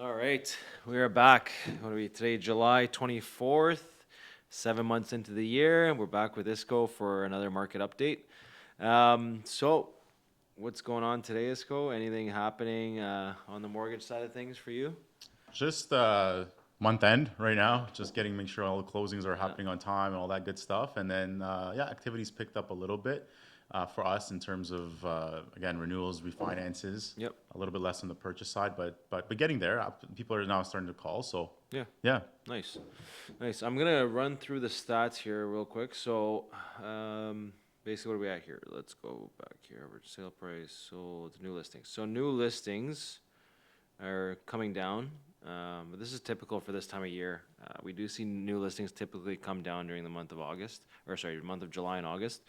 All right, we are back. What are we today? July 24th, 7 months into the year, and we're back with Isco for another market update. So, what's going on today, Isco? Anything happening on the mortgage side of things for you? Just month end right now, just make sure all the closings are Yeah. happening on time and all that good stuff. And then, yeah, activities picked up a little bit for us in terms of, again, renewals, refinances, Yep. a little bit less on the purchase side, but getting there. People are now starting to call. So, Yeah. yeah. Nice. Nice. I'm gonna run through the stats here real quick. So, basically, what are we at here? Let's go back here. Average sale price. So, it's new listings. So, new listings are coming down. But this is typical for this time of year. We do see new listings typically come down during the month of August, or sorry, month of July and August,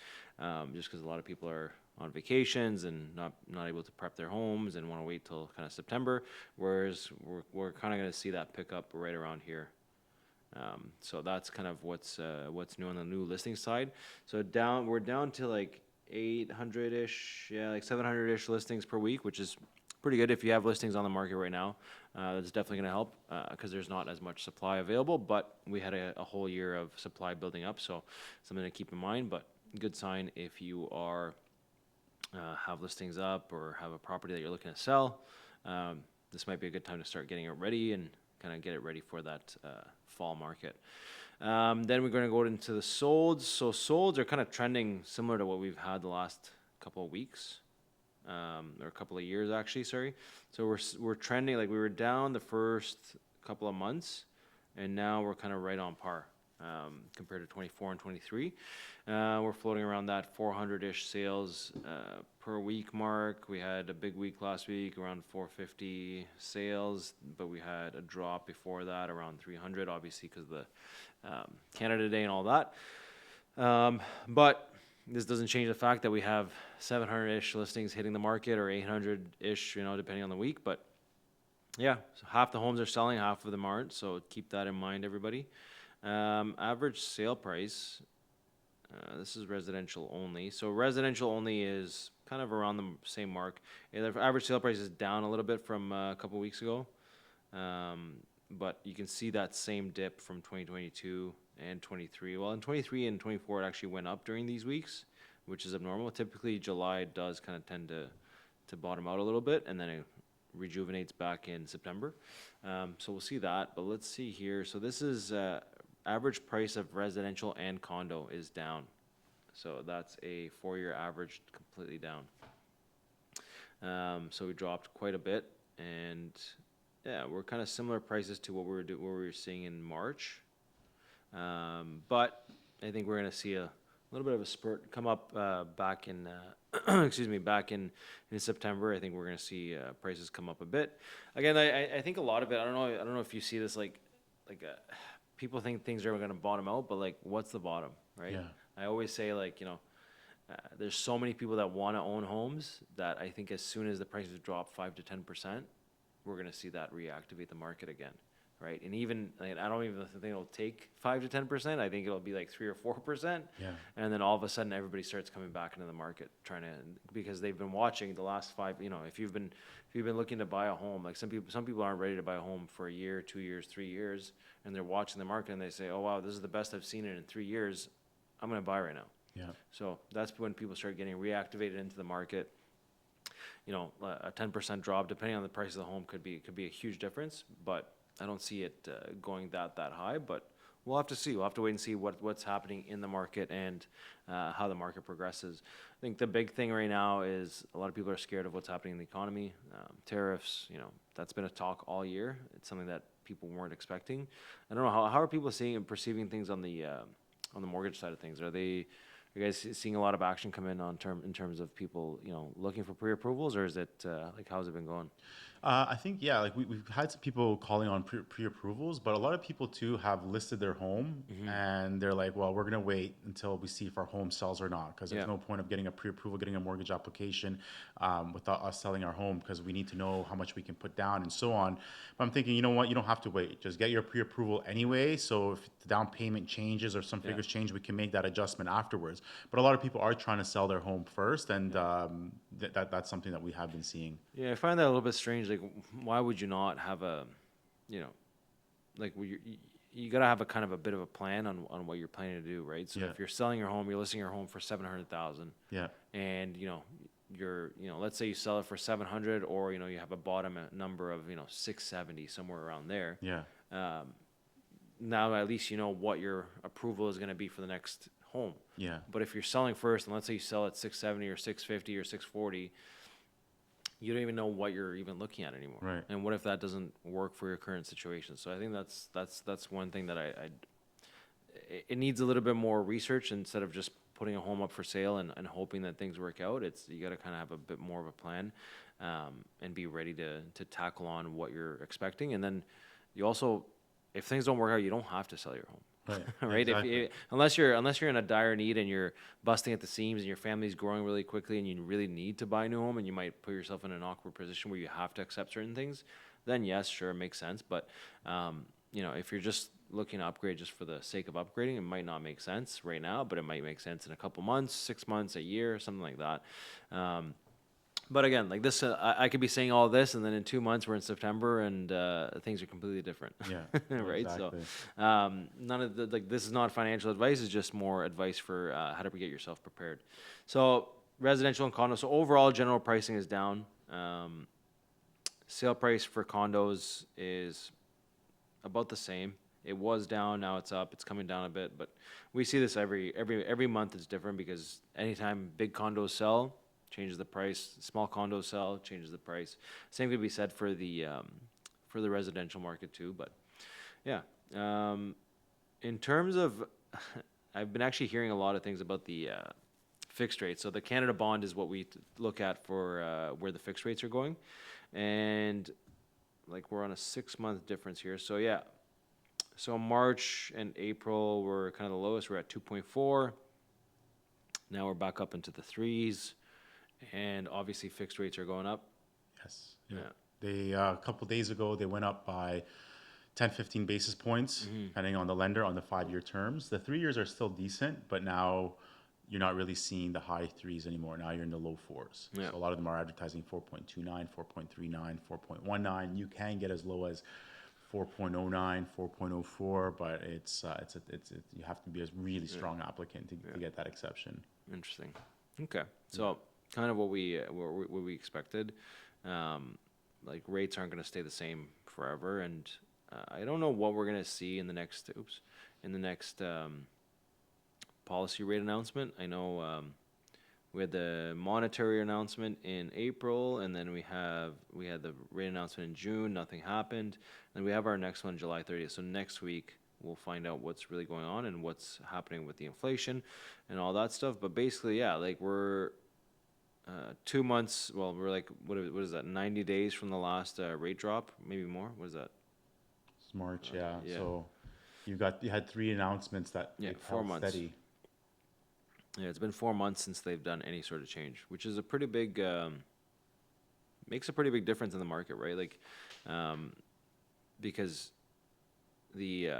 just because a lot of people are on vacations and not able to prep their homes and want to wait till kind of September. Whereas we're kind of going to see that pick up right around here. So that's kind of what's new on the new listing side. So we're down to like 800-ish, yeah, like 700-ish listings per week, which is pretty good if you have listings on the market right now. That's definitely going to help because there's not as much supply available, but we had a whole year of supply building up, so something to keep in mind. But good sign if you are have listings up or have a property that you're looking to sell. This might be a good time to start getting it ready and kind of get it ready for that fall market. Then we're going to go into the solds. So solds are kind of trending similar to what we've had the last couple of weeks, or a couple of years actually. Sorry. So we're trending like we were down the first couple of months, and now we're kind of right on par compared to 24 and 23. We're floating around that 400-ish sales per week mark. We had a big week last week, around 450 sales, but we had a drop before that around 300, obviously because of the Canada Day and all that. But this doesn't change the fact that we have 700-ish listings hitting the market or 800-ish, depending on the week. But yeah, so half the homes are selling, half of them aren't. So keep that in mind, everybody. Average sale price. This is residential only. So residential only is kind of around the same mark. And the average sale price is down a little bit from a couple weeks ago. But you can see that same dip from 2022 and 23. Well, in 23 and 24, it actually went up during these weeks, which is abnormal. Typically, July does kind of tend to bottom out a little bit, and then it rejuvenates back in September. So we'll see that. But let's see here. So this is average price of residential and condo is down. So that's a 4-year average completely down. So we dropped quite a bit, and yeah, we're kind of similar prices to what what we were seeing in March. But I think we're going to see a little bit of a spurt come up back in, excuse me, back in September. I think we're going to see prices come up a bit. Again, I think a lot of it. I don't know if you see this like people think things are going to bottom out, but like, what's the bottom, right? Yeah. I always say like there's so many people that want to own homes that I think as soon as the prices drop 5 to 10%, we're going to see that reactivate the market again, right? And even like, I don't even think it'll take 5 to 10%. I think it'll be like 3 or 4%, Yeah. and then all of a sudden everybody starts coming back into the market trying to because they've been watching the last five. If you've been looking to buy a home, like some people aren't ready to buy a home for a year, 2 years, 3 years, and they're watching the market and they say, oh wow, this is the best I've seen it in 3 years. I'm going to buy right now. Yeah. So that's when people start getting reactivated into the market. A 10% drop, depending on the price of the home, could be a huge difference. But I don't see it going that high. But we'll have to see. We'll have to wait and see what's happening in the market and how the market progresses. I think the big thing right now is a lot of people are scared of what's happening in the economy. Tariffs, that's been a talk all year. It's something that people weren't expecting. I don't know how are people seeing and perceiving things on the mortgage side of things. Are you guys seeing a lot of action come in in terms of people, looking for pre-approvals, or is it like how's it been going? I think, yeah, like we've had some people calling on pre-approvals, but a lot of people too have listed their home Mm-hmm. and they're like, well, we're going to wait until we see if our home sells or not, because there's Yeah. no point of getting a pre-approval, getting a mortgage application without us selling our home, because we need to know how much we can put down and so on. But I'm thinking, you know what, you don't have to wait. Just get your pre-approval anyway. So if the down payment changes or some Yeah. figures change, we can make that adjustment afterwards. But a lot of people are trying to sell their home first, and Yeah. that's something that we have been seeing. Yeah, I find that a little bit strange. Like, why would you not have a you know, like you gotta have a kind of a bit of a plan on what you're planning to do, right? So Yeah. if you're selling your home, you're listing your home for 700,000, Yeah. and let's say you sell it for 700, or you have a bottom number of 670, somewhere around there. Yeah. Um, Now at least you know what your approval is going to be for the next home. Yeah. But if you're selling first, and let's say you sell at 670 or 650 or 640, you don't even know what you're even looking at anymore. Right. And what if that doesn't work for your current situation? So I think that's one thing that it needs a little bit more research instead of just putting a home up for sale and hoping that things work out. You got to kind of have a bit more of a plan, and be ready to tackle on what you're expecting. And then you also, if things don't work out, you don't have to sell your home. Right. Right? Exactly. Unless you're in a dire need and you're busting at the seams and your family's growing really quickly and you really need to buy a new home and you might put yourself in an awkward position where you have to accept certain things, then yes, sure, it makes sense. But if you're just looking to upgrade just for the sake of upgrading, it might not make sense right now, but it might make sense in a couple months, 6 months, a year, something like that. But again, like this, I could be saying all this, and then in 2 months we're in September, and things are completely different. Yeah. Right. Exactly. So, none of this is not financial advice; it's just more advice for how to get yourself prepared. So, residential and condos. So overall, general pricing is down. Sale price for condos is about the same. It was down, now it's up. It's coming down a bit, but we see this every month is different because anytime big condos sell, changes the price. Small condos sell, changes the price. Same could be said for the residential market too. But yeah, in terms of, I've been actually hearing a lot of things about the fixed rate. So the Canada bond is what we look at for where the fixed rates are going, and like we're on a 6 month difference here. So yeah, so March and April were kind of the lowest. We're at 2.4. Now we're back up into the threes, and obviously fixed rates are going up. Yes. Yeah. They a couple days ago they went up by 10, 15 basis points, depending on the lender on the 5-year terms. The 3 years are still decent, but now you're not really seeing the high threes anymore. Now you're in the low fours. Yeah. So a lot of them are advertising 4.29, 4.39, 4.19. You can get as low as 4.09, 4.04, but it's you have to be a really strong applicant to get that exception. Interesting. Okay, so kind of what we expected. Like rates aren't going to stay the same forever, and I don't know what we're going to see in the next policy rate announcement. I know we had the monetary announcement in April, and then we had the rate announcement in June. Nothing happened, and we have our next one July 30th. So next week we'll find out what's really going on and what's happening with the inflation and all that stuff. But basically, yeah, like we're 2 months. Well, we're like what is that? 90 days from the last rate drop, maybe more. What is that? It's March, yeah. So you had 3 announcements that Yeah, they've 4 held months. steady. Yeah, it's been 4 months since they've done any sort of change, which is a pretty big, makes a pretty big difference in the market, right? Like, because the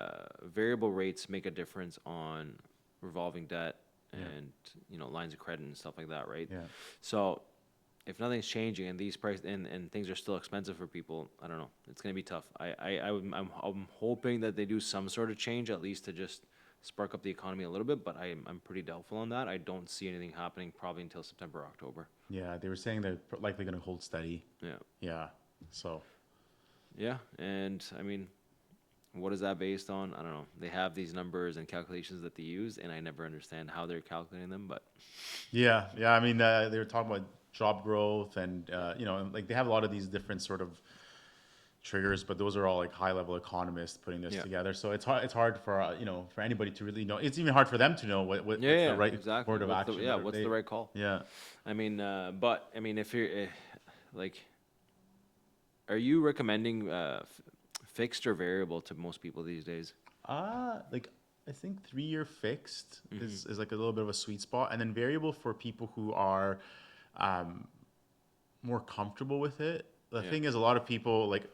variable rates make a difference on revolving debt and lines of credit and stuff like that, right? Yeah. So if nothing's changing and these price and things are still expensive for people, I don't know. It's gonna be tough. I'm hoping that they do some sort of change at least to just spark up the economy a little bit, but I'm pretty doubtful on that. I don't see anything happening probably until September, October. Yeah, they were saying they're likely going to hold steady. Yeah. Yeah. So Yeah, and I mean, what is that based on? I don't know. They have these numbers and calculations that they use, and I never understand how they're calculating them, but yeah. I mean, they were talking about job growth and like they have a lot of these different sort of triggers, but those are all like high level economists putting this Yeah. together. So it's hard for for anybody to really know. It's even hard for them to know what's yeah, the right exactly. course of action. What's the right call? Yeah. I mean, but I mean, if you're like, are you recommending fixed or variable to most people these days? Like I think 3-year fixed is like a little bit of a sweet spot, and then variable for people who are more comfortable with it. The Yeah. thing is, a lot of people like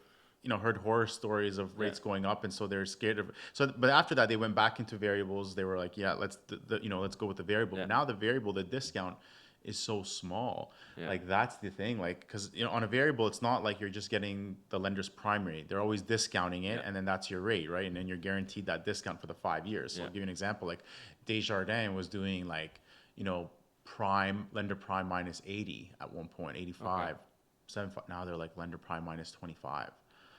heard horror stories of rates going up, and so they're scared of. So, but after that, they went back into variables. They were like, yeah, let's let's go with the variable. Yeah. Now the variable, the discount is so small. Yeah. Like that's the thing. Like, because on a variable, it's not like you're just getting the lender's prime rate. They're always discounting it, Yeah. and then that's your rate, right? And then you're guaranteed that discount for the 5 years. So I'll Yeah. give you an example. Like Desjardins was doing like prime lender prime minus 80 at one point, Okay. 85, 75. Now they're like lender prime minus 25.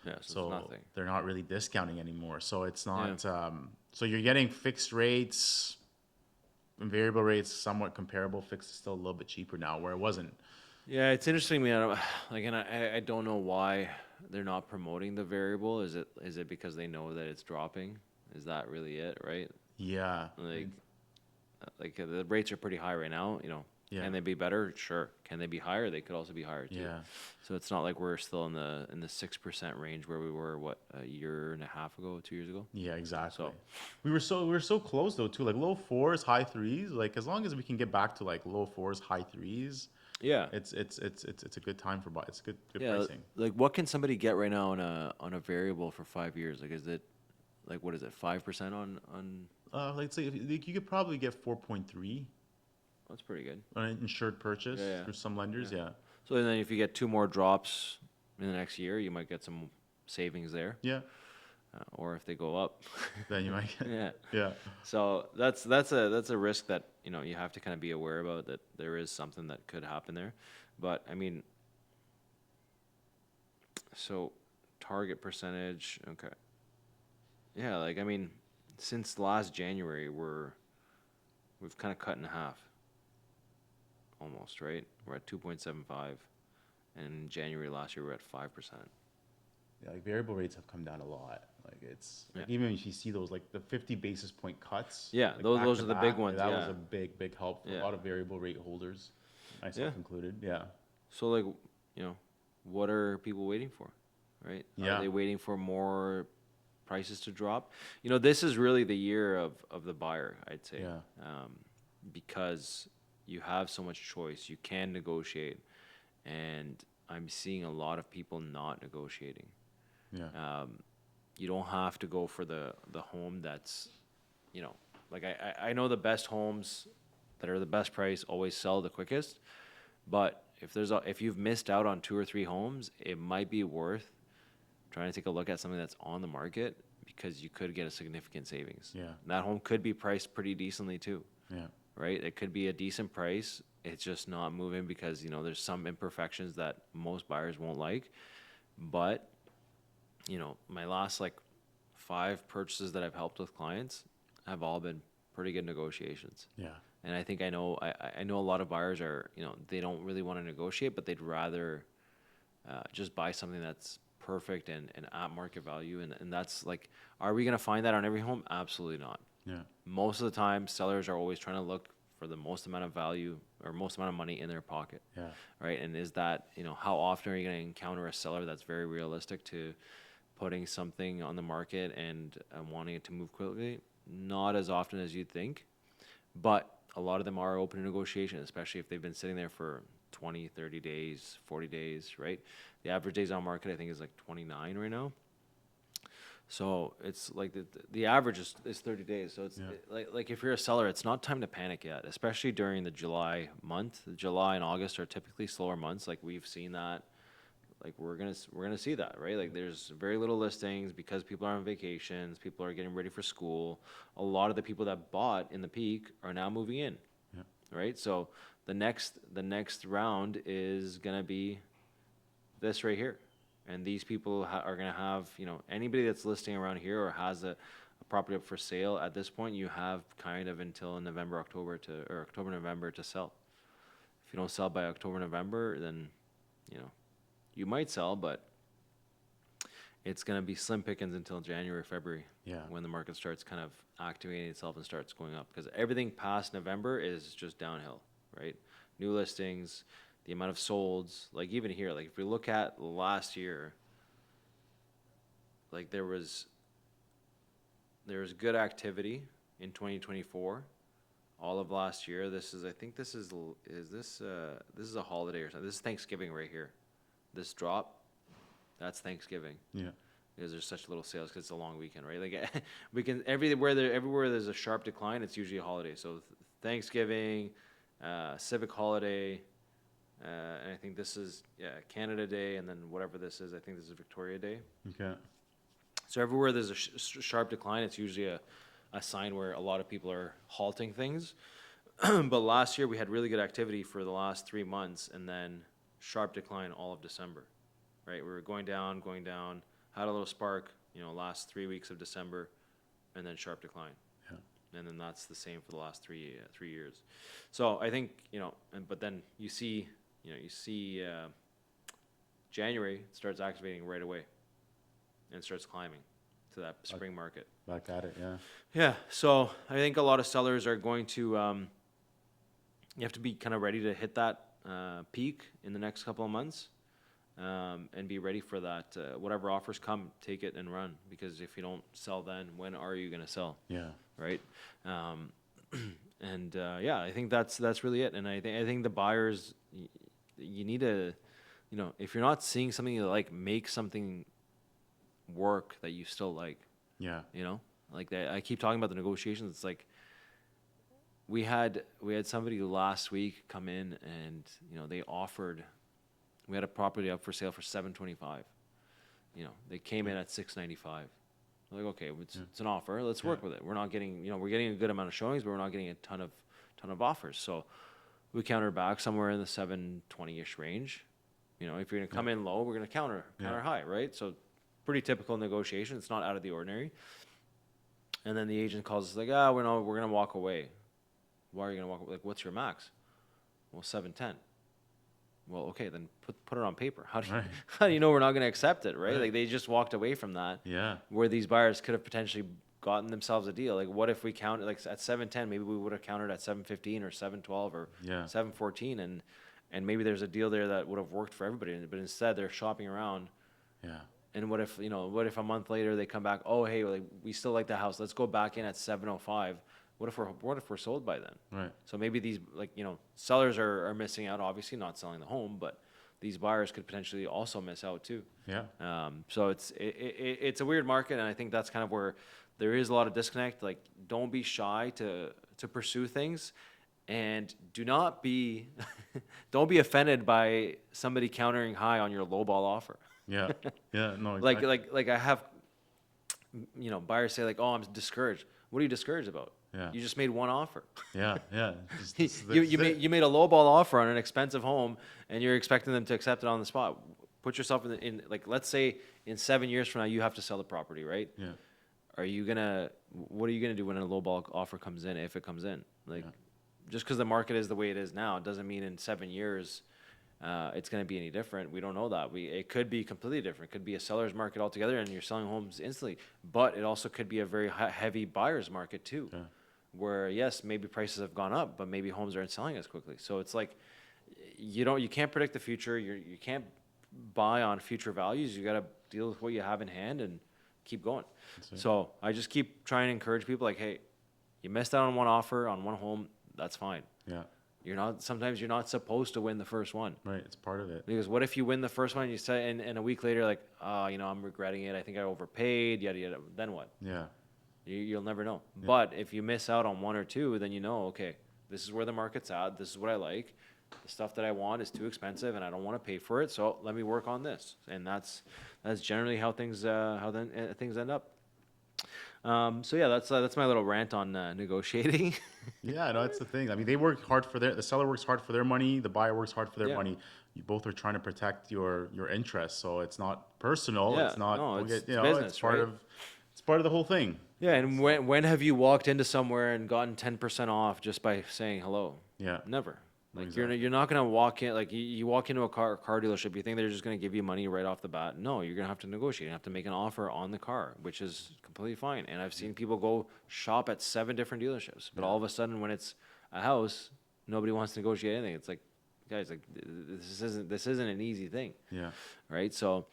Yeah. So it's So nothing. they're not really discounting anymore. So it's Yeah. not. So you're getting fixed rates and variable rates somewhat comparable. Fixed is still a little bit cheaper now, where it wasn't. Yeah, it's interesting, man. Like, and I don't know why they're not promoting the variable. Is it because they know that it's dropping? Is that really it, right? Yeah, Like the rates are pretty high right now. yeah, Can they be better? Sure. Can they be higher? They could also be higher too. yeah, So it's not like we're still in the 6% range where we were what a year and a half ago, 2 years ago. yeah. Exactly. So We were so close though too. Like low fours, high threes. Like as long as we can get back to like low fours, high threes, yeah, it's a good time for buy. It's good yeah. pricing. Like what can somebody get right now on a variable for 5 years? Like is it like what is it 5% on? Like say like, you could probably get 4.3 That's pretty good. on an insured purchase Yeah, yeah, through some lenders. yeah. Yeah, So then if you get two more drops in the next year, you might get some savings there, yeah. or if they go up. Then you might get, Yeah. yeah, So that's a risk that you have to kind of be aware about, that there is something that could happen there. But I mean, so target percentage, okay. Yeah, like I mean, since last January we've kind of cut in half almost, right? We're at 2.75, and in January last year we're at 5%. yeah. Like variable rates have come down a lot. Like it's Yeah. like even if you see those like the 50 basis point cuts. Yeah, Like those back those to are the big back, like, ones, that was yeah. a big help for a Yeah. lot of variable rate holders, Yeah. myself included. Yeah, So like, what are people waiting for, right? Are yeah, they waiting for more prices to drop? This is really the year of the buyer, I'd say, yeah, because you have so much choice. You can negotiate, and I'm seeing a lot of people not negotiating. yeah, You don't have to go for the home that's, you know, like I know the best homes that are the best price always sell the quickest. But if you've missed out on two or three homes, it might be worth trying to take a look at something that's on the market, because you could get a significant savings. yeah, That home could be priced pretty decently too, yeah, right? It could be a decent price. It's just not moving because, there's some imperfections that most buyers won't like. But, my last like 5 purchases that I've helped with clients have all been pretty good negotiations. yeah, And I think I know a lot of buyers are, they don't really want to negotiate, but they'd rather just buy something that's perfect and at market value. And that's like, are we going to find that on every home? Absolutely not. yeah, Most of the time, sellers are always trying to look for the most amount of value or most amount of money in their pocket, yeah, right? And is that, how often are you going to encounter a seller that's very realistic to putting something on the market and wanting it to move quickly? Not as often as you'd think. But a lot of them are open to negotiation, especially if they've been sitting there for 20, 30 days, 40 days, right? The average days on market, I think, is like 29 right now. So it's like the average is 30 days. So it's yeah, like if you're a seller, it's not time to panic yet, especially during the July month. July and August are typically slower months. Like we've seen that. Like we're gonna see that, right? Like there's very little listings because people are on vacations, people are getting ready for school. A lot of the people that bought in the peak are now moving in, yeah, right? So the next round is gonna be this right here, and these people are gonna have, anybody that's listing around here or has a property up for sale at this point, you have kind of until November, October, November to sell. If you don't sell by October, November, then you know you might sell, but it's going to be slim pickings until January, February, yeah, when the market starts kind of activating itself and starts going up. Because everything past November is just downhill, right? New listings, the amount of solds, like even here, like if we look at last year, like there was good activity in 2024. All of last year, I think this is a holiday or something. This is Thanksgiving right here. This drop, that's Thanksgiving, yeah, because there's such little sales because it's a long weekend, right? Like everywhere there's a sharp decline, it's usually a holiday. So Thanksgiving, Civic Holiday, and I think this is, Canada Day, and then whatever this is, I think this is Victoria Day. Okay. So everywhere there's a sharp decline, it's usually a sign where a lot of people are halting things. But last year we had really good activity for the last 3 months, and then sharp decline all of December, right? We were going down, had a little spark, last 3 weeks of December, and then sharp decline. Yeah. And then that's the same for the last 3 years. So I think, but then you see January starts activating right away and starts climbing to that spring market. Back at it, yeah. Yeah, so I think a lot of sellers are going to, you have to be kind of ready to hit that peak in the next couple of months, and be ready for that. Whatever offers come, take it and run, because if you don't sell then, when are you going to sell? Yeah. Right? Yeah, I think that's really it. And I think the buyers, you need to, if you're not seeing something you like, make something work that you still like. Yeah. Like that. I keep talking about the negotiations. It's like we had somebody last week come in, and they offered. We had a property up for sale for $725. They came in at $695. Like, okay, it's an offer. Let's work with it. We're not getting, we're getting a good amount of showings, but we're not getting a ton of offers. So we counter back somewhere in the 720-ish range. If you're going to come in low, we're going to counter high, right? So pretty typical negotiation. It's not out of the ordinary. And then the agent calls us like, we're going to walk away. Why are you going to walk away? Like, what's your max? Well, 710. Well, okay, then put it on paper. How do you know we're not going to accept it, right? Like, they just walked away from that. Yeah. Where these buyers could have potentially gotten themselves a deal. Like, what if we counted, like, at 710, maybe we would have countered at 715 or 712 or 714, and maybe there's a deal there that would have worked for everybody. But instead, they're shopping around. Yeah. And what if a month later they come back? Oh, hey, like, we still like the house. Let's go back in at 705. What if we're sold by then? Right. So maybe these, like, sellers are missing out, obviously not selling the home, but these buyers could potentially also miss out too. Yeah. So it's a weird market, and I think that's kind of where there is a lot of disconnect. Like, don't be shy to pursue things, and don't be offended by somebody countering high on your lowball offer. Yeah. Yeah. No. Exactly. Like I have, buyers say like, oh, I'm discouraged. What are you discouraged about? Yeah. You just made one offer. Yeah. Yeah. You made a lowball offer on an expensive home, and you're expecting them to accept it on the spot. Put yourself in like, let's say in 7 years from now you have to sell the property, right? Yeah. What are you gonna do when a lowball offer comes in, if it comes in? Like, just because the market is the way it is now doesn't mean in 7 years it's going to be any different. We don't know that. It could be completely different. It could be a seller's market altogether, and you're selling homes instantly. But it also could be a very heavy buyer's market too, where yes, maybe prices have gone up, but maybe homes aren't selling as quickly. So it's like you can't predict the future. You can't buy on future values. You got to deal with what you have in hand and keep going. So I just keep trying to encourage people like, hey, you missed out on one offer on one home. That's fine. Yeah. Sometimes you're not supposed to win the first one. Right. It's part of it. Because what if you win the first one and you say, and a week later, like, I'm regretting it. I think I overpaid, yada, yada. Then what? Yeah. You'll never know. Yeah. But if you miss out on one or two, then okay, this is where the market's at. This is what I like. The stuff that I want is too expensive and I don't want to pay for it. So let me work on this. And that's generally how things end up. So yeah, that's my little rant on negotiating. Yeah, no, that's the thing. I mean, they work hard the seller works hard for their money, the buyer works hard for their money. You both are trying to protect your interests, so it's not personal. Yeah, it's not. No, it's business, it's part of the whole thing. Yeah, and when have you walked into somewhere and gotten 10% off just by saying hello? Yeah, never. Like, exactly. You're not gonna walk in, like, you walk into a car dealership. You think they're just gonna give you money right off the bat? No, you're gonna have to negotiate. You have to make an offer on the car, which is completely fine. And I've seen people go shop at 7 different dealerships, but all of a sudden, when it's a house, nobody wants to negotiate anything. It's like, guys, like, this isn't an easy thing. Yeah. Right. So,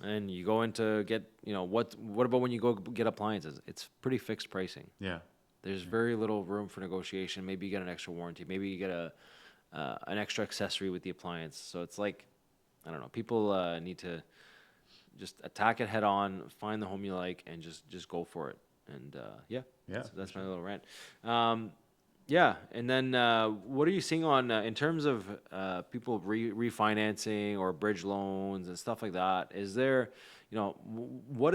and you go in to get, what about when you go get appliances? It's pretty fixed pricing. Yeah. There's very little room for negotiation. Maybe you get an extra warranty. Maybe you get an extra accessory with the appliance. So it's like, I don't know. People need to just attack it head on, find the home you like, and just go for it. And yeah, that's my little rant. Yeah, and then what are you seeing on in terms of people refinancing or bridge loans and stuff like that? Is there, what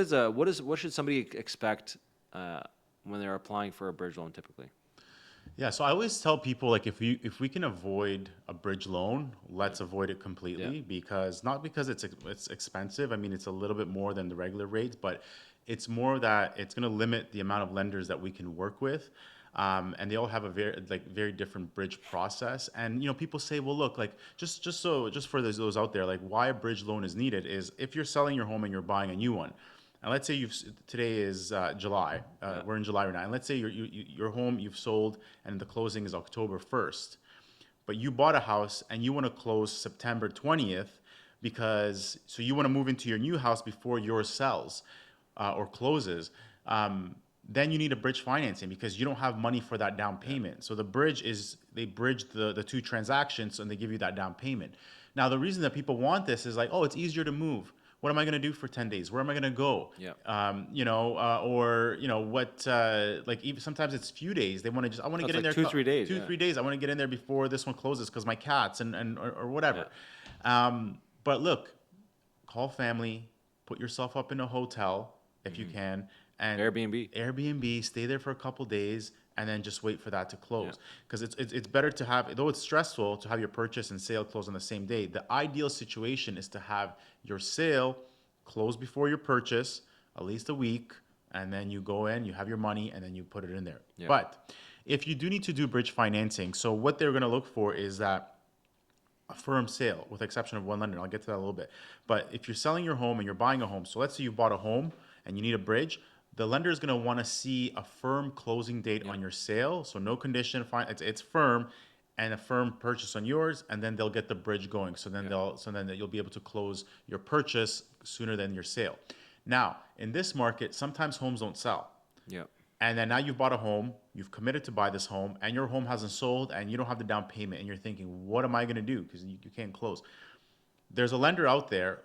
should somebody expect uh, when they're applying for a bridge loan typically? Yeah, so I always tell people like if we can avoid a bridge loan, Yeah, let's avoid it yeah, completely because not because it's expensive. I mean, it's a little bit more than the regular rates, but it's more that it's going to limit the amount of lenders that we can work with. And they all have a very different bridge process. And people say, well, look, like just for those out there, like why a bridge loan is needed is if you're selling your home and you're buying a new one. And let's say today is July. yeah, We're in July right now. And let's say your home you've sold and the closing is October 1st. But you bought a house and you want to close September 20th because so you want to move into your new house before yours sells or closes. Then you need a bridge financing because you don't have money for that down yeah, payment. So the bridge is they bridge the two transactions and they give you that down payment. Now the reason that people want this is like, oh, it's easier to move. What am I going to do for 10 days? Where am I going to go? yeah. Or what, like even sometimes it's few days. They want to I want to That's get in like there 2 3 days. two, Yeah, 3 days. I want to get in there before this one closes because my cats or yeah. whatever. But look, call family, put yourself up in a hotel if you Hmm. can, and Airbnb. Airbnb, stay there for a couple days, and then just wait for that to Yeah, close. Because it's better to have, though it's stressful to have your purchase and sale close on the same day. The ideal situation is to have your sale close before your purchase, at least a week, and then you go in, you have your money, and then you put it in there. yeah, But if you do need to do bridge financing, so what they're going to look for is that a firm sale, with the exception of one lender. I'll get to that a little bit. But if you're selling your home and you're buying a home, so let's say you bought a home and you need a bridge, the lender is going to want to see a firm closing date yeah, on your sale. So no condition, fine, it's firm, and a firm purchase on yours, and then they'll get the bridge going. yeah, So then you'll be able to close your purchase sooner than your sale. Now, in this market, sometimes homes don't sell. yeah. And then now you've bought a home, you've committed to buy this home, and your home hasn't sold, and you don't have the down payment, and you're thinking, what am I going to do? Because you can't close. There's a lender out there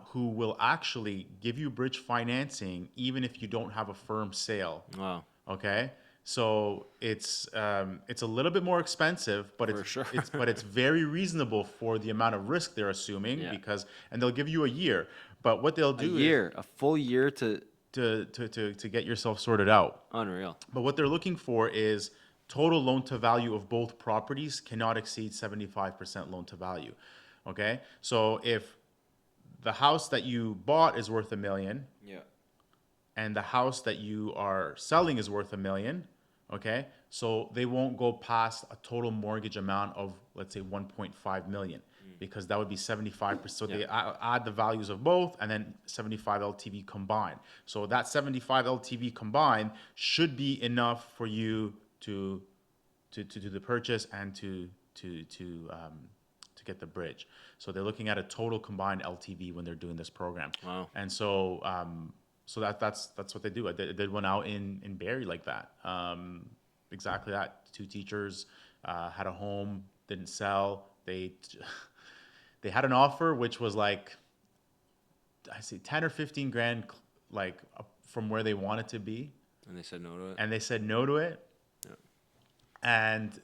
who will actually give you bridge financing even if you don't have a firm sale. Wow, Okay, so it's a little bit more expensive, but for sure. it's very reasonable for the amount of risk they're assuming Yeah, and they'll give you a year. But what they'll a do is year, a full year to to get yourself sorted out. unreal. But what they're looking for is total loan to value of both properties cannot exceed 75% loan to value. Okay? So if the house that you bought is worth 1 million Yeah, and the house that you are selling is worth 1 million, okay? So they won't go past a total mortgage amount of, let's say, 1.5 million because that would be 75%. So yeah, they add the values of both and then 75 LTV combined. So that 75 LTV combined should be enough for you to do the purchase and to get the bridge. So they're looking at a total combined LTV when they're doing this program. wow. And so so that's what they do. I did one out in Barrie like that. Exactly that. Two teachers had a home, didn't sell. They had an offer which was like I say 10 or 15 grand like from where they wanted to be, And they said no to it. and they said no to it, Yeah, and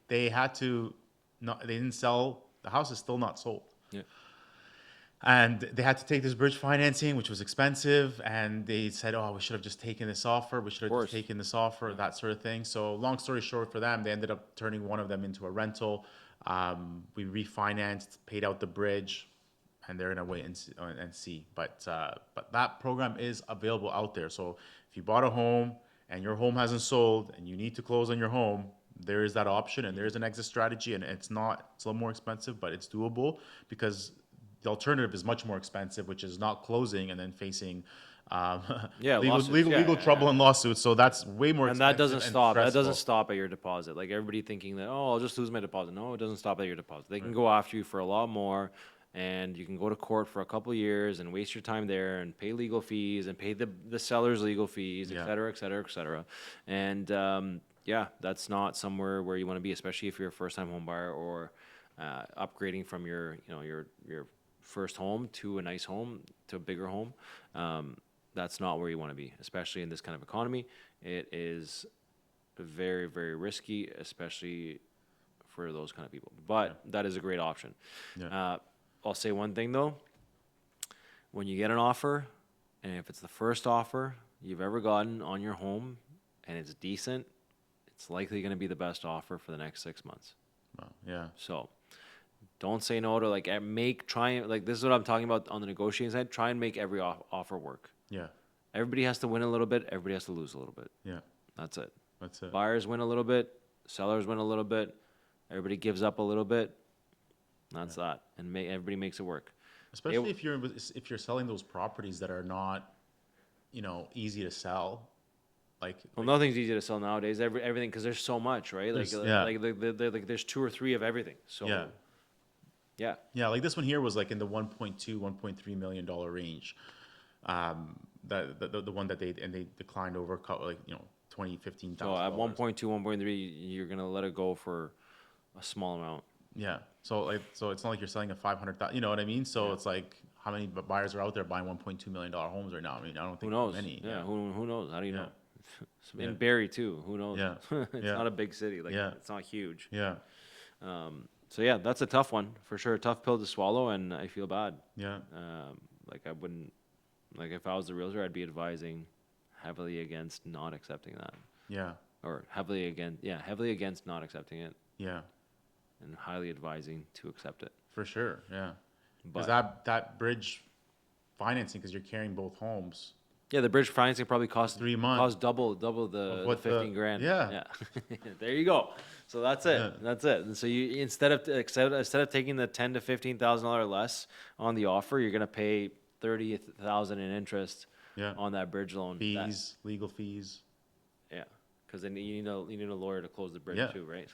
they had to not they didn't sell. The house is still not sold. yeah, And they had to take this bridge financing, which was expensive. And they said, "Oh, we should have just taken this offer. We should of have just course. taken this offer," that sort of thing. So, long story short, for them, they ended up turning one of them into a rental. We refinanced, paid out the bridge, and they're gonna wait and see. But that program is available out there. So, if you bought a home and your home hasn't sold and you need to close on your home, there is that option and there is an exit strategy. And it's a little more expensive, but it's doable because the alternative is much more expensive, which is not closing and then facing um, Yeah, lawsuits. Yeah, legal yeah, yeah. trouble and lawsuits. So that's way more And that expensive doesn't and stop. That doesn't stressful. stop at your deposit. Like everybody thinking that, oh, I'll just lose my deposit. No, it doesn't stop at your deposit. They can go after you for a lot more, and you can go to court for a couple of years and waste your time there and pay legal fees and pay the seller's legal fees, et Yeah. cetera, et cetera, et cetera. And yeah, that's not somewhere where you want to be, especially if you're a first-time home buyer or upgrading from your first home to a nice home to a bigger home. That's not where you want to be, especially in this kind of economy. It is very, very risky, especially for those kind of people. But that is a great option. Yeah. I'll say one thing though. When you get an offer, and if it's the first offer you've ever gotten on your home and it's decent, it's likely going to be the best offer for the next 6 months. Well, yeah. So don't say no to like try and like this is what I'm talking about on the negotiating side. Try and make every offer work. Yeah. Everybody has to win a little bit. Everybody has to lose a little bit. Yeah. That's it. That's it. Buyers win a little bit. Sellers win a little bit. Everybody gives up a little bit. That's that, and everybody makes it work. Especially if you're selling those properties that are not, easy to sell. Well, nothing's easy to sell nowadays. Everything because there's so much, right? Like, like there's 2 or 3 of everything. So Yeah. yeah. Yeah, like this one here was like in the 1.2, $1.3 million range. The one that they declined over, like, 20, 15,000. So at 1.2, 1.3, you're gonna let it go for a small amount. Yeah. So it's not like you're selling a 500,000, you know what I mean? So it's like, how many buyers are out there buying $1.2 million homes right now? I mean, I don't think Who knows? many. Yeah. Who knows? How do you know? Yeah. In Barrie too. Who knows? Yeah. It's Yeah. not a big city. Like Yeah. it's not huge. Yeah. So yeah, that's a tough one for sure. A tough pill to swallow, and I feel bad. Yeah. Like I wouldn't, like if I was the realtor, I'd be advising heavily against not accepting that, Yeah. or heavily against not accepting it, Yeah. and highly advising to accept it. For sure. Yeah. Because But that bridge financing, because you're carrying both homes. yeah, the bridge financing probably costs 3 months. cost double the what 15 grand. yeah. There you go. So that's it. Yeah. That's it. And so you instead of taking the $10,000 to $15,000 less on the offer, you're gonna pay 30,000 in interest Yeah. on that bridge loan. Fees, legal fees, Yeah, because then you need a lawyer to close the bridge Yeah. too, right?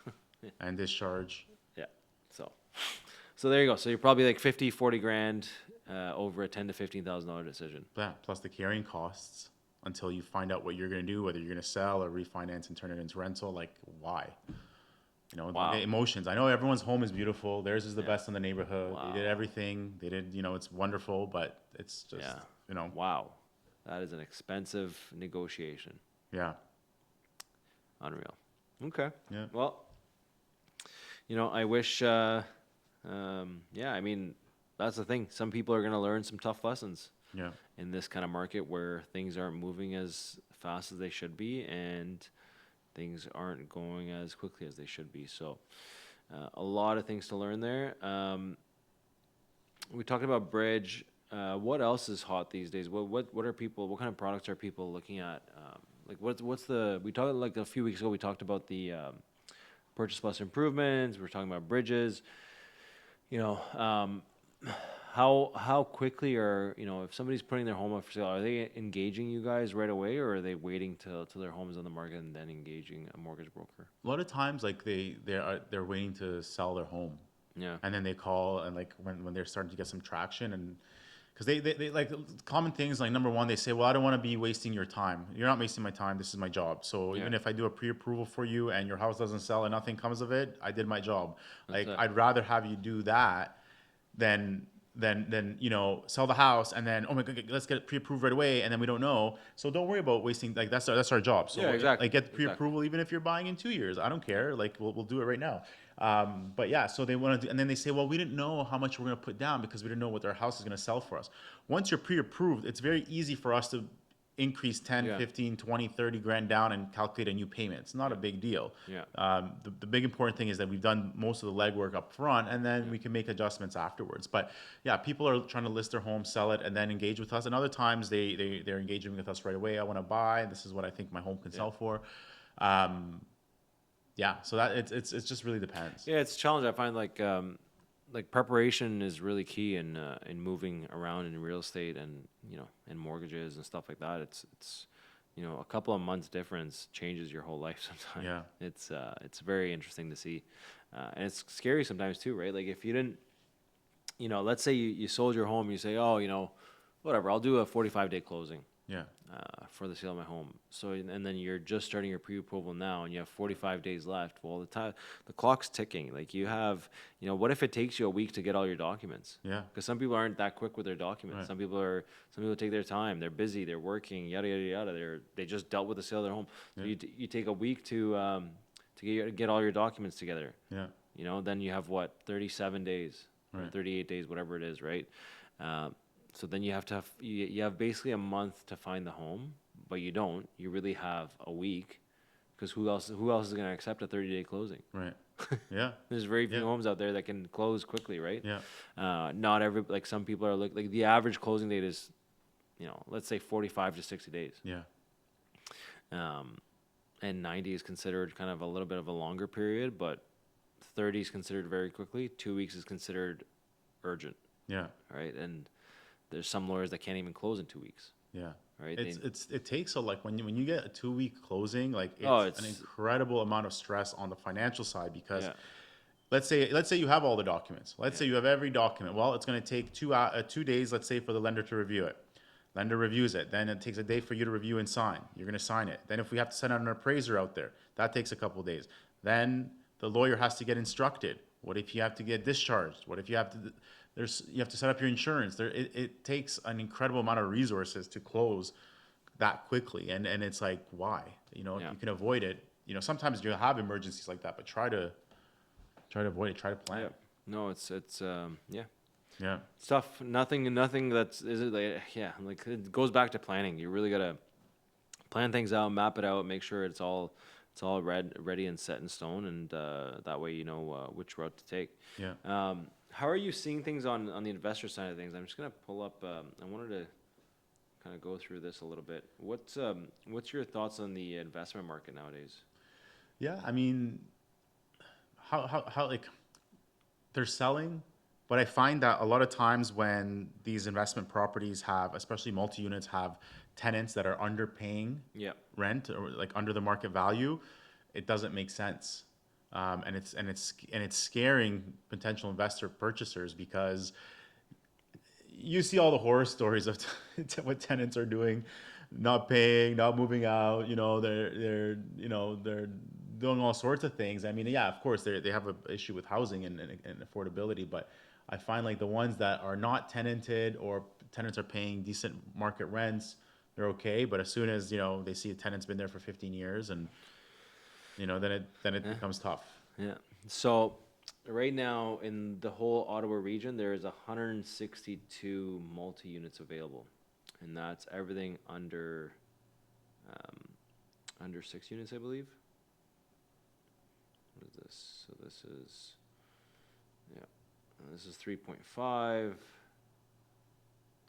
and discharge. Yeah. So there you go. So you're probably like 50, 40 grand over a $10,000 to $15,000 decision. Yeah. Plus the carrying costs until you find out what you're going to do, whether you're going to sell or refinance and turn it into rental. Like, why? Wow. The emotions. I know everyone's home is beautiful. Theirs is the Yeah. best in the neighborhood. Wow. They did everything. They did, it's wonderful, but it's just, Yeah. Wow. That is an expensive negotiation. yeah. Unreal. Okay. Yeah. Well, I wish. Yeah. I mean, that's the thing. Some people are gonna learn some tough lessons Yeah. in this kind of market where things aren't moving as fast as they should be, and things aren't going as quickly as they should be. So, a lot of things to learn there. We talked about bridge. What else is hot these days? What are people? What kind of products are people looking at? Like what's the? We talked like a few weeks ago. We talked about the purchase plus improvements. We're talking about bridges. How quickly if somebody's putting their home up for sale, are they engaging you guys right away, or are they waiting till their home is on the market and then engaging a mortgage broker? A lot of times, like they're waiting to sell their home. Yeah. And then they call, and like when they're starting to get some traction, and because they like common things, like number one, they say, well, I don't want to be wasting your time. You're not wasting my time. This is my job. So even Yeah. if I do a pre-approval for you and your house doesn't sell and nothing comes of it, I did my job. That's Like it. I'd rather have you do that than sell the house and then, oh my god, let's get it pre-approved right away, and then we don't know. So don't worry about wasting, like that's our job. So Yeah, exactly. like get the pre-approval even if you're buying in 2 years. I don't care. Like we'll do it right now. But yeah, so they want to do, and then they say, well, we didn't know how much we're going to put down because we didn't know what our house is going to sell for us. Once you're pre-approved, it's very easy for us to increase 10, Yeah. 15, 20, 30 grand down and calculate a new payment. It's not a big deal. Yeah. The big important thing is that we've done most of the legwork up front, and then we can make adjustments afterwards. But yeah, people are trying to list their home, sell it, and then engage with us. And other times they're engaging with us right away. I want to buy. This is what I think my home can sell for. Yeah, so that it's just really depends. Yeah, it's a challenge. I find like preparation is really key in moving around in real estate and and mortgages and stuff like that. It's a couple of months difference changes your whole life sometimes. Yeah. It's very interesting to see, and it's scary sometimes too, right? Like if you didn't, let's say you sold your home, you say, oh, whatever, I'll do a 45-day closing. Yeah. For the sale of my home. So, and then you're just starting your pre-approval now, and you have 45 days left. Well, the clock's ticking. Like you have, what if it takes you a week to get all your documents? Yeah. Because some people aren't that quick with their documents. Right. Some people take their time. They're busy. They're working. Yada yada yada. They just dealt with the sale of their home. So Yeah. you take a week to get all your documents together. Yeah. Then you have what, 37 days or Right. 38 days, whatever it is, right? So then you you have basically a month to find the home, but you don't. You really have a week, because who else is going to accept a 30-day closing? Right. Yeah. There's very few Yeah. homes out there that can close quickly, right? Yeah. Not every, like some people are like the average closing date is, let's say 45 to 60 days. Yeah. And 90 is considered kind of a little bit of a longer period, but 30 is considered very quickly. 2 weeks is considered urgent, Yeah. right? And there's some lawyers that can't even close in 2 weeks, Yeah. right? It takes like when you get a 2 week closing, like Oh, it's an it's incredible amount of stress on the financial side because yeah, let's say you have all the documents. Let's say you have every document. Well, it's going to take 2 days, let's say, for the lender to review it. Lender reviews it. Then it takes a day for you to review and sign. You're going to sign it. Then if we have to send out an appraiser out there, that takes a couple of days. Then the lawyer has to get instructed. What if you have to get discharged? What if you have to you have to set up your insurance? It takes an incredible amount of resources to close that quickly. And it's like, why? Yeah. You can avoid it. Sometimes you have emergencies like that, but try to avoid it. Try to plan. yeah. No, it's yeah. Yeah. Stuff. Nothing that's is it like yeah. Like it goes back to planning. You really gotta plan things out, map it out, make sure it's all ready and set in stone, and that way you know which route to take. Yeah. How are you seeing things on the investor side of things? I'm just gonna pull up. I wanted to kind of go through this a little bit. What's your thoughts on the investment market nowadays? Yeah. I mean, how like they're selling, but I find that a lot of times when these investment properties have, especially multi-units, have tenants that are underpaying Yeah. rent or like under the market value, it doesn't make sense. And it's scaring potential investor purchasers because you see all the horror stories of what tenants are doing, not paying, not moving out. They're doing all sorts of things. I mean, yeah, of course they have an issue with housing and affordability, but I find like the ones that are not tenanted or tenants are paying decent market rents, they're okay. But as soon as they see a tenant's been there for 15 years, and then it becomes tough. Yeah. So right now in the whole Ottawa region, there is 162 multi-units available, and that's everything under 6 units, I believe. What is this? So this is 3.5,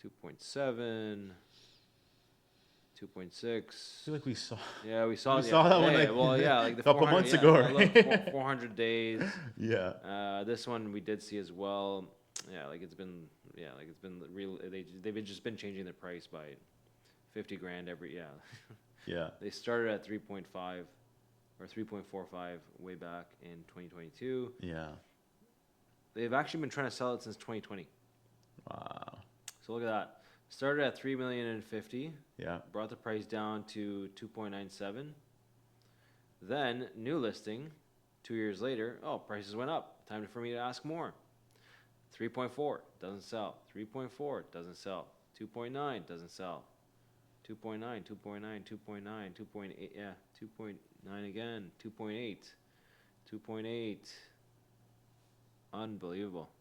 2.7, 2.6. I feel like we saw Yeah, we saw. we saw that one yeah, like well, yeah, like a the couple 400 months yeah, ago, look, right? 400 days. Yeah. This one we did see as well. Yeah, like it's been real. They've just been changing the price by 50 grand every. Yeah, Yeah. they started at 3.5 or 3.45 way back in 2022. Yeah. They've actually been trying to sell it since 2020. Wow. So look at that. Started at 3,050,000. Yeah. Brought the price down to 2.97. Then new listing, 2 years later. Oh, prices went up. Time for me to ask more. 3.4 doesn't sell. 3.4 doesn't sell. 2.9 doesn't sell. 2.9, 2.9, 2.9, 2.8. Yeah, 2.9 again. 2.8, 2.8. Unbelievable.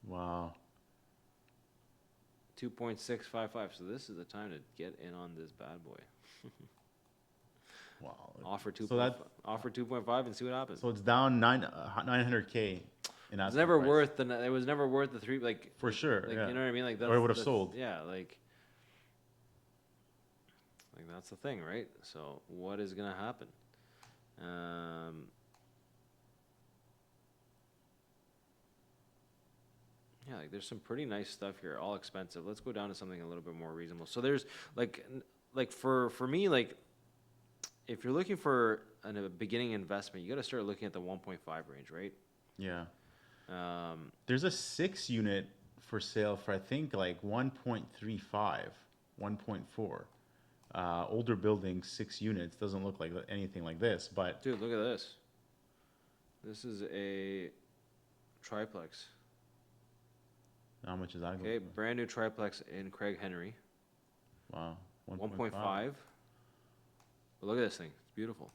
Wow. 2.655. So this is the time to get in on this bad boy. Wow. Offer So 2.5 and see what happens. so it's down 900K in It's asking never price. worth it was never worth the three, like For sure. like Yeah. you know what I mean, like Or it would have that's- sold. Yeah, like that's the thing, right? So what is gonna happen? Yeah, like there's some pretty nice stuff here, all expensive. Let's go down to something a little bit more reasonable. So there's like for me, like if you're looking for a beginning investment, you got to start looking at the 1.5 range, right? Yeah. Um, There's a 6 unit for sale for I think like 1.35, 1.4. older building, 6 units, doesn't look like anything like this, but Dude, look at this. This is a triplex. how much is that Okay, going brand new triplex in Craig Henry, for? Wow, 1.5. But look at this thing. It's beautiful.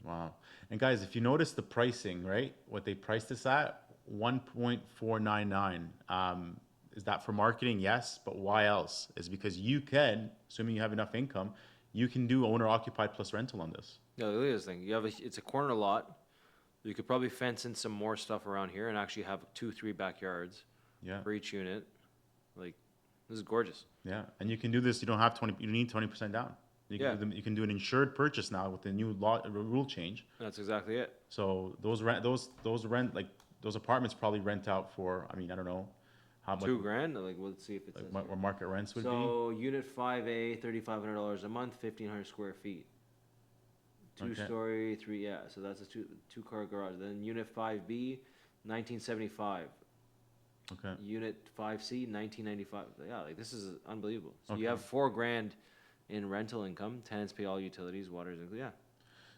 Wow. And guys, if you notice the pricing, right? What they priced this at, 1.499. Is that for marketing? Yes, but why else? Is because you can, assuming you have enough income, you can do owner occupied plus rental on this. Yeah, look at this thing. It's a corner lot. You could probably fence in some more stuff around here and actually have 2, 3 backyards Yeah. for each unit. Like, this is gorgeous. Yeah. And you can do this, you don't have 20, you need 20% down. You can Yeah. do you can do an insured purchase now with the new law rule change. That's exactly it. So those apartments probably rent out for, I mean, I don't know how much $2,000. Like, let's see if it's like what market rents would be. so unit 5A, $3,500 a month, 1,500 square feet. Okay. 2-story, three. Yeah, so that's a two-car garage. Then unit 5B, 1975. Okay. Unit 5C, 1995. Yeah, like this is unbelievable. So Okay. you have $4,000 in rental income. Tenants pay all utilities, water is included. Yeah.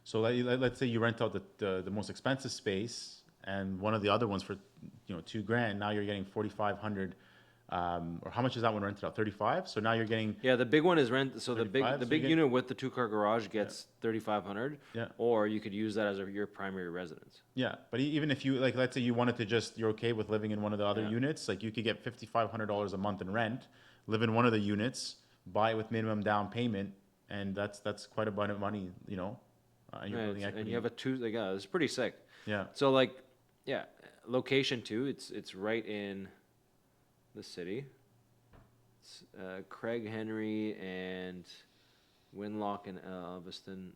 So let's say you rent out the most expensive space and one of the other ones for, $2,000. Now you're getting 4,500. Or how much is that one rented out? 35. So now you're getting Yeah, the big one is rent. So the 35, big so you get- unit with the two-car garage gets 3,500. Yeah. Or you could use that as your primary residence. Yeah, but even if you like, let's say you wanted to you're okay with living in one of the other Yeah. units, like you could get $5,500 a month in rent, live in one of the units, buy it with minimum down payment, and that's quite a bit of money, and you're building equity. And you have a two. Like, yeah, it's pretty sick. Yeah, So like, yeah, location too. It's right in the city. It's Craig Henry and Winlock and Elviston,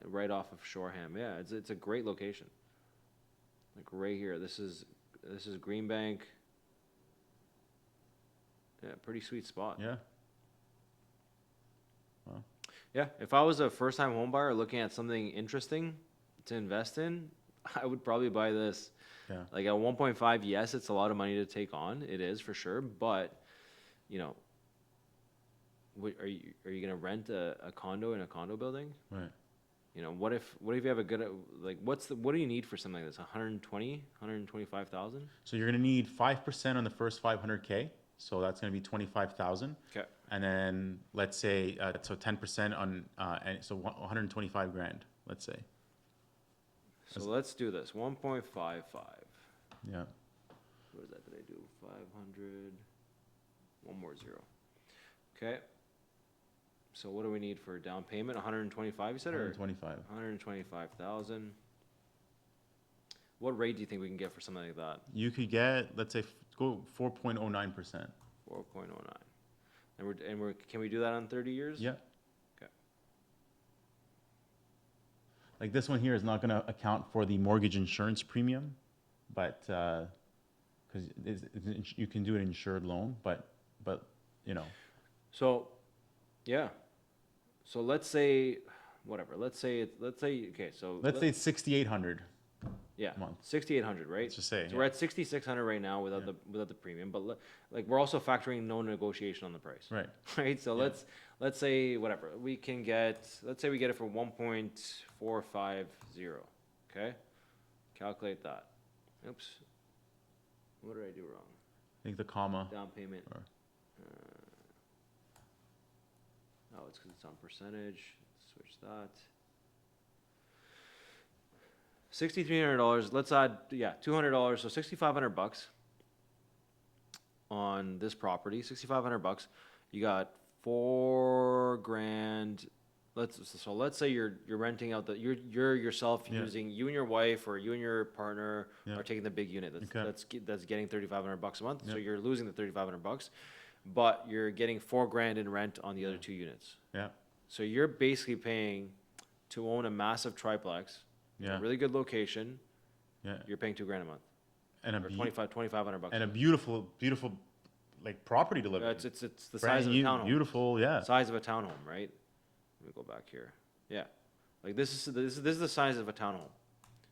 right off of Shoreham. Yeah, it's a great location. Like right here. This is Greenbank. Yeah, pretty sweet spot. yeah, Yeah, if I was a first-time home buyer looking at something interesting to invest in, I would probably buy this. yeah. Like at 1.5, yes, it's a lot of money to take on. It is for sure, but you know, are you gonna rent a condo in a condo building? Right. You know, what if you have a good like what do you need for something like this? 125,000? So you're gonna need 5% on the first 500K, so that's gonna be 25,000. Okay. And then let's say so 10% on and so 125 grand, let's say. So let's do this. 1.55. Yeah. What is that? Did I do 500? One more zero. Okay. So what do we need for down payment? 125, you said, or 125. 125,000? What rate do you think we can get for something like that? You could get, let's say, go 4.09%. 4.09. And we're can we do that on 30 years? Yeah. Okay. Like this one here is not going to account for the mortgage insurance premium, but because you can do an insured loan, but So, yeah. So let's say, whatever. Let's say okay. So let's say it's 6,800. yeah, month. 6,800, right? Let's just say, So we're at 6,600 right now without the premium, but like we're also factoring no negotiation on the price. Right. Right. So Yeah. let's say whatever we can get. Let's say we get it for 1.450. Okay. Calculate that. Oops. What did I do wrong? I think the comma. Down payment. Or- Oh, it's because it's on percentage. Switch that. $6,300. Let's add $200. So $6,500 on this property. $6,500. You got $4,000. Let's say you're renting out you're yourself Yeah. using you and your wife or you and your partner Yeah. are taking the big unit. Okay. That's getting $3,500 a month. So Yeah. you're losing the $3,500, but you're getting $4,000 in rent on the other two units. Yeah. So you're basically paying to own a massive triplex, Yeah. a really good location. Yeah. You're paying $2,000 a month, And or $2,500. and a beautiful like property to live in. It's the Brand size of a new, townhome. beautiful, yeah. Size of a townhome, right? Let me go back here. Yeah, like this is the size of a townhome,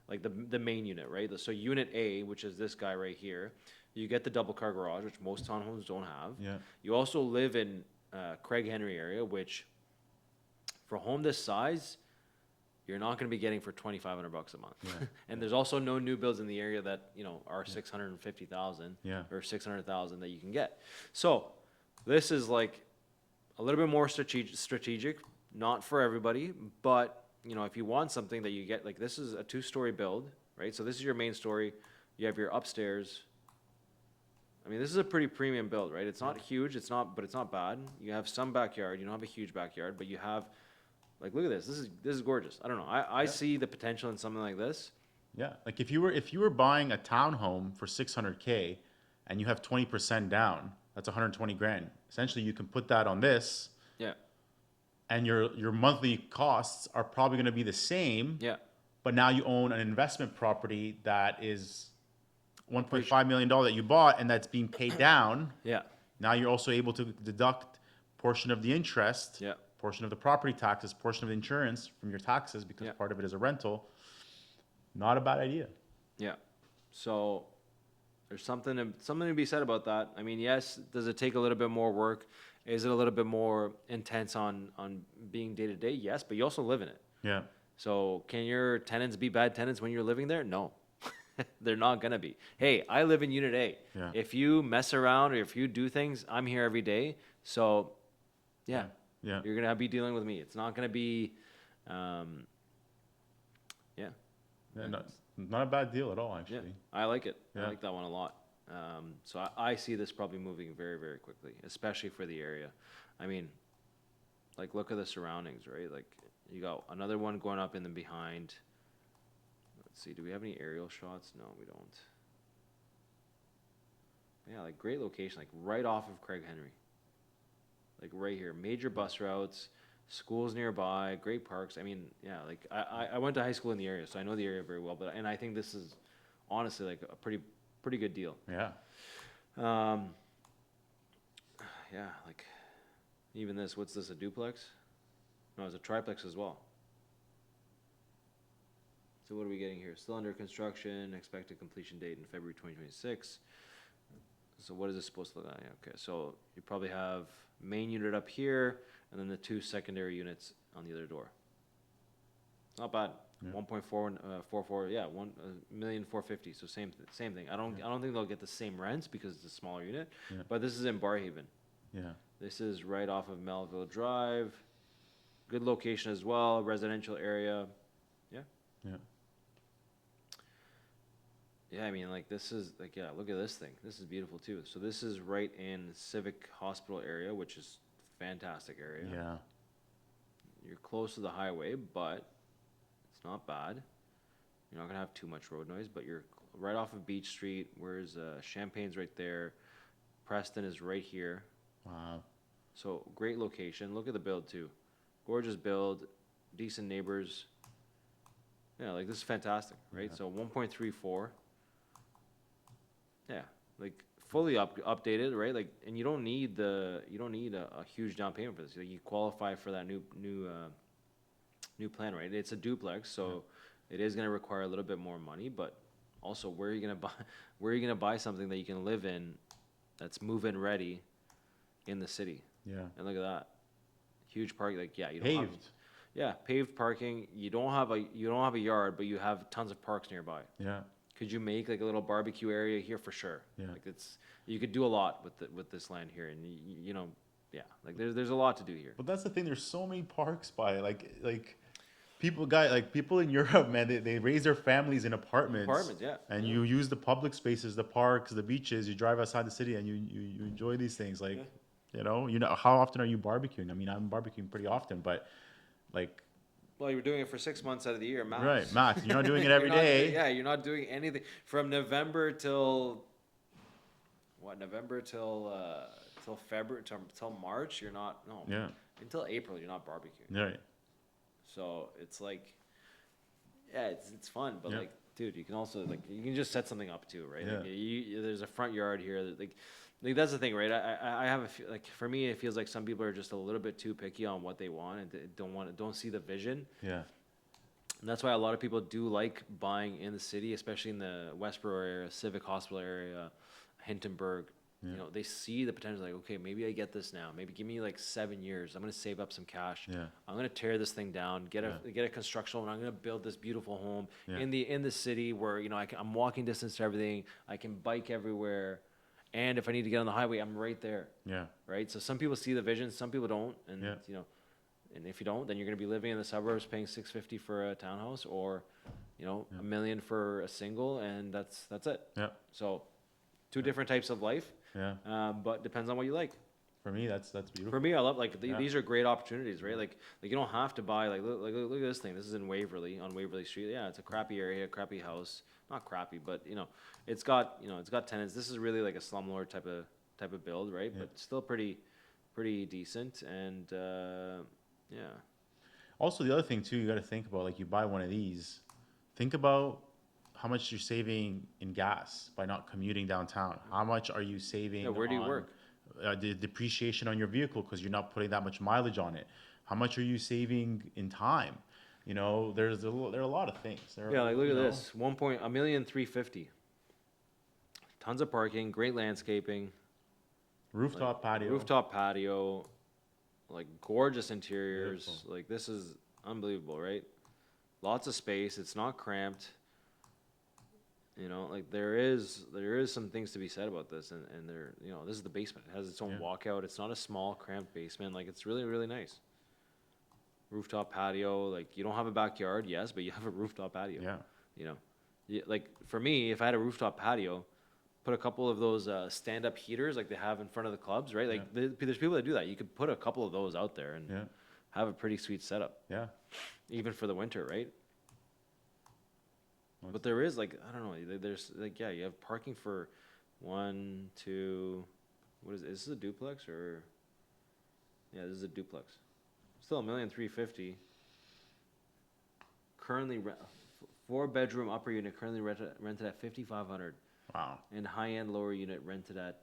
like the main unit, right? So unit A, which is this guy right here, you get the double car garage, which most townhomes don't have. Yeah. You also live in Craig Henry area, which for a home this size, you're not going to be getting for $2,500 a month. Yeah. And there's also no new builds in the area that, are 650,000 Yeah. or 600,000 that you can get. So this is like a little bit more strategic, not for everybody, but if you want something that you get, like this is a 2-story build, right? So this is your main story. You have your upstairs. I mean, this is a pretty premium build, right? It's not huge, but it's not bad. You have some backyard. You don't have a huge backyard, but you have, like, look at this. This is gorgeous. I don't know. I see the potential in something like this. Yeah, like if you were buying a townhome for 600K and you have 20% down, that's 120 grand. Essentially, you can put that on this, Yeah, and your monthly costs are probably going to be the same. yeah, But now you own an investment property that is $1.5 million that you bought and that's being paid down. yeah, Now you're also able to deduct portion of the interest, yeah, portion of the property taxes, portion of the insurance from your taxes because Yeah. part of it is a rental. Not a bad idea. yeah. So there's something to be said about that. I mean, yes, does it take a little bit more work? Is it a little bit more intense on being day to day? Yes, but you also live in it. Yeah. So can your tenants be bad tenants when you're living there? No. They're not gonna be. Hey, I live in Unit A. Yeah. If you mess around or if you do things, I'm here every day. So, yeah, Yeah. you're gonna be dealing with me. It's not gonna be, yeah, Yeah, not a bad deal at all, yeah. actually. I like it. I Yeah. like that one a lot. So I see this probably moving very, very quickly, especially for the area. I mean, like, look at the surroundings, right? Like, you got another one going up in the behind. Let's see, do we have any aerial shots? No, we don't. Yeah, like great location, like right off of Craig Henry. Like right here, major bus routes, schools nearby, great parks. I mean, yeah, like I went to high school in the area, so I know the area very well. And I think this is honestly like a pretty good deal. Yeah. Yeah, like even this. What's this? A duplex? No, it's a triplex as well. So what are we getting here? Still under construction, expected completion date in February 2026. So what is this supposed to look like? Yeah, okay, so you probably have main unit up here, and then the 2 secondary units on the other door. Not bad. Yeah. 1.44, yeah, 1,450,000. So same thing. I don't think they'll get the same rents because it's a smaller unit, Yeah. but this is in Barhaven. Yeah. This is right off of Melville Drive. Good location as well, residential area. Yeah. Yeah. Yeah, I mean, like, this is, like, yeah, look at this thing. This is beautiful, too. So this is right in Civic Hospital area, which is fantastic area. Yeah. You're close to the highway, but it's not bad. You're not going to have too much road noise, but you're right off of Beach Street. Where's Champagne's right there. Preston is right here. Wow. So great location. Look at the build, too. Gorgeous build. Decent neighbors. Yeah, like, this is fantastic, right? Yeah. So 1.34. Yeah, like fully updated, right? Like, and you don't need a huge down payment for this. Like, you qualify for that new plan, right? It's a duplex, so it is going to require a little bit more money, but also where are you going to buy? Where are you going to buy something that you can live in, that's move-in ready, in the city? Yeah. And look at that, huge park. Like, yeah, you don't have, Paved. yeah, paved parking. You don't have a yard, but you have tons of parks nearby. Yeah. Could you make like a little barbecue area here? For sure. Yeah. Like, you could do a lot with this land here, and yeah, like there's a lot to do here. But that's the thing. There's so many parks by people in Europe, man. They raise their families in apartments. Apartments, yeah. And you use the public spaces, the parks, the beaches. You drive outside the city, and you enjoy these things. Like, how often are you barbecuing? I mean, I'm barbecuing pretty often, but like. Well, you were doing it for 6 months out of the year, max. Right, max. You're not doing it every day. Yeah, you're not doing anything from November till what? November till February till March. You're not Yeah. until April. You're not barbecuing. Right. So it's like, yeah, it's fun, but Yeah. like, dude, you can also like you can just set something up too, right? Yeah. Like, there's a front yard here that like that's the thing, right? I have like for me, it feels like some people are just a little bit too picky on what they want and don't see the vision. Yeah. And that's why a lot of people do like buying in the city, especially in the Westboro area, Civic Hospital area, Hintonburg. you know, they see the potential, like, okay, maybe I get this now. Maybe give me like 7 years. I'm gonna save up some cash. Yeah. I'm gonna tear this thing down, get a construction loan. I'm gonna build this beautiful home Yeah. in the city where, you know, I'm walking distance to everything. I can bike everywhere, and if I need to get on the highway, I'm right there. Yeah. Right. So some people see the vision, some people don't, and Yeah. you know, and if you don't, then you're gonna be living in the suburbs, paying $650 for a townhouse, or, you know, $1 million for a single, and that's it. Yeah. So, two different types of life. Yeah. But depends on what you like. For me, that's beautiful. For me, I love, like, Yeah. these are great opportunities, right? Like you don't have to buy, like, look at this thing. This is in Waverly, on Waverly Street. Yeah, it's a crappy area, crappy house. Not crappy, but, you know, it's got tenants. This is really like a slumlord type of build, right? Yeah. But still pretty decent, and yeah. Also, the other thing too, you got to think about, like, you buy one of these, think about how much you're saving in gas by not commuting downtown. How much are you saving? Yeah, where do you on, work? The depreciation on your vehicle because you're not putting that much mileage on it. How much are you saving in time? You know, there are a lot of things. Yeah, like, look at this, $1,350,000. Tons of parking, great landscaping, Rooftop patio. rooftop patio, like, gorgeous interiors. Beautiful. Like, this is unbelievable, right? Lots of space. It's not cramped. You know, like, there is some things to be said about this, and there, you know, this is the basement. It has its own Yeah. walkout. It's not a small cramped basement. Like, it's really, really nice. Rooftop patio. Like, you don't have a backyard, yes, but you have a rooftop patio. Yeah. You know, like, for me, if I had a rooftop patio, put a couple of those stand-up heaters like they have in front of the clubs, right? Like, there's people that do that. You could put a couple of those out there and Yeah. have a pretty sweet setup, Yeah. even for the winter, right? But there is, like, I don't know, there's, like, yeah, you have parking for 1, 2, what is this a duplex, or? Yeah, this is a duplex. Still $1,350,000. Currently, 4-bedroom upper unit currently rented at $5,500, Wow. and high-end lower unit rented at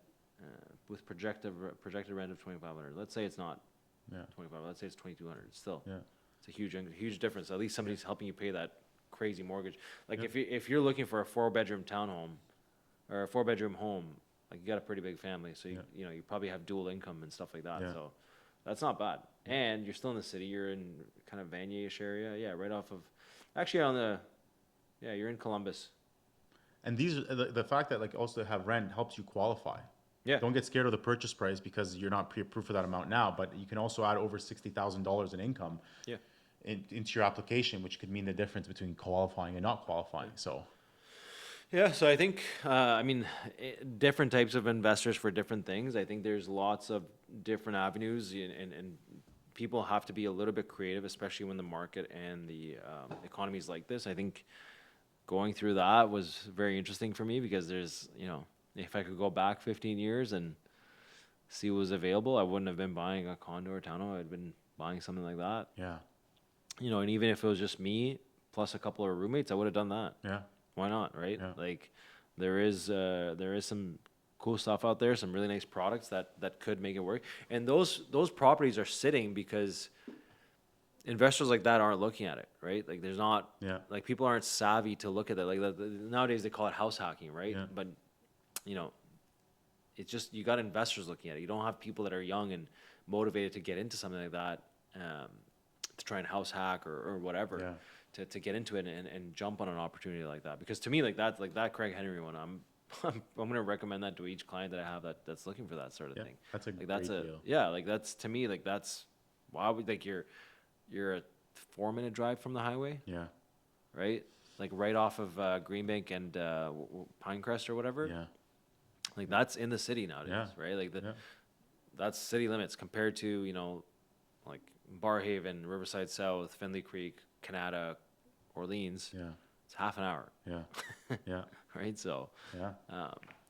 with projected rent of $2,500. Let's say it's not Yeah. 25. Let's say it's 2,200. Still, Yeah. it's a huge difference. At least somebody's helping you pay that crazy mortgage. Like, Yeah. if you're looking for a 4-bedroom townhome or a 4-bedroom home, like, you got a pretty big family, so you know, you probably have dual income and stuff like that. Yeah. So that's not bad. And you're still in the city. You're in kind of Vanier-ish area. Yeah, right off of, actually you're in Columbus. And these the fact that, like, also have rent helps you qualify. Yeah. Don't get scared of the purchase price because you're not pre-approved for that amount now, but you can also add over $60,000 in income Yeah. into your application, which could mean the difference between qualifying and not qualifying. So, Yeah, so I think, I mean, different types of investors for different things. I think there's lots of different avenues, and people have to be a little bit creative, especially when the market and the economy is like this. I think going through that was very interesting for me because there's, you know, if I could go back 15 years and see what was available, I wouldn't have been buying a condo or townhome. I'd been buying something like that. yeah, You know, and even if it was just me plus a couple of roommates, I would have done that. yeah, Why not, right? Yeah. Like, there is some cool stuff out there, some really nice products that could make it work. And those properties are sitting because investors like that aren't looking at it, right? Like, there's not, yeah, like, people aren't savvy to look at that. Like, nowadays they call it house hacking, right? Yeah. But, you know, it's just, you got investors looking at it. You don't have people that are young and motivated to get into something like that, to try and house hack or whatever. Yeah. To get into it and jump on an opportunity like that. Because to me, like that Craig Henry one, I'm gonna recommend that to each client that I have that's looking for that sort of yeah. thing. That's a Like, great that's deal. like, that's, to me, like, that's, why would, like, you're a 4-minute drive from the highway, Yeah, right? Like, right off of Greenbank and Pinecrest or whatever. yeah, Like, that's in the city nowadays, Yeah. right? Like, yeah, that's city limits compared to, you know, like, Barhaven, Riverside South, Findlay Creek, Canada, Orleans. yeah, It's half an hour, yeah, yeah, right? So, yeah.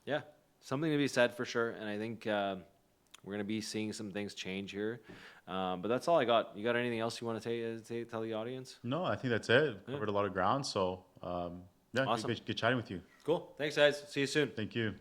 yeah, something to be said for sure. And I think we're gonna be seeing some things change here. But that's all I got. You got anything else you want to tell the audience? No, I think that's it. Covered a lot of ground. So, yeah, Awesome. good chatting with you. Cool. Thanks, guys. See you soon. Thank you.